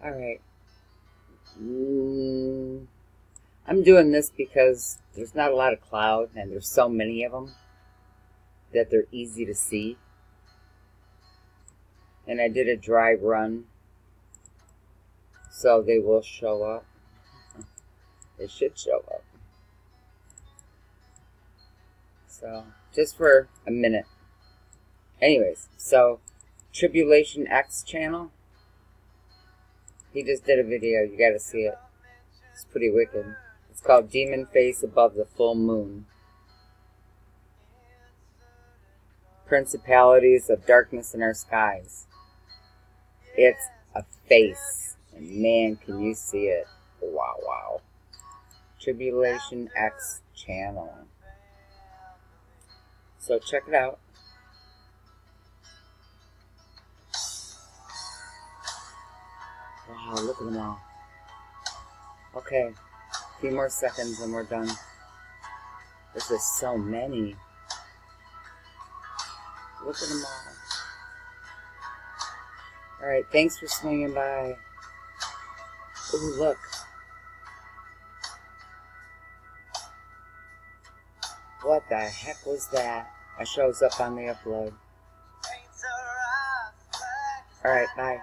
Alright. I'm doing this because there's not a lot of cloud and there's so many of them that they're easy to see. And I did a dry run, so they will show up. They should show up. So, just for a minute. Anyways, so Tribulation X channel, he just did a video. You gotta see it. It's pretty wicked. It's called Demon Face Above the Full Moon. Principalities of Darkness in Our Skies. It's a face. And man, can you see it. Wow, wow. Tribulation X channel. So check it out. Wow, look at them all. Okay, a few more seconds and we're done. There's just so many. Look at them all. Alright, thanks for swinging by. Ooh, look. What the heck was that? That shows up on the upload. Alright, bye.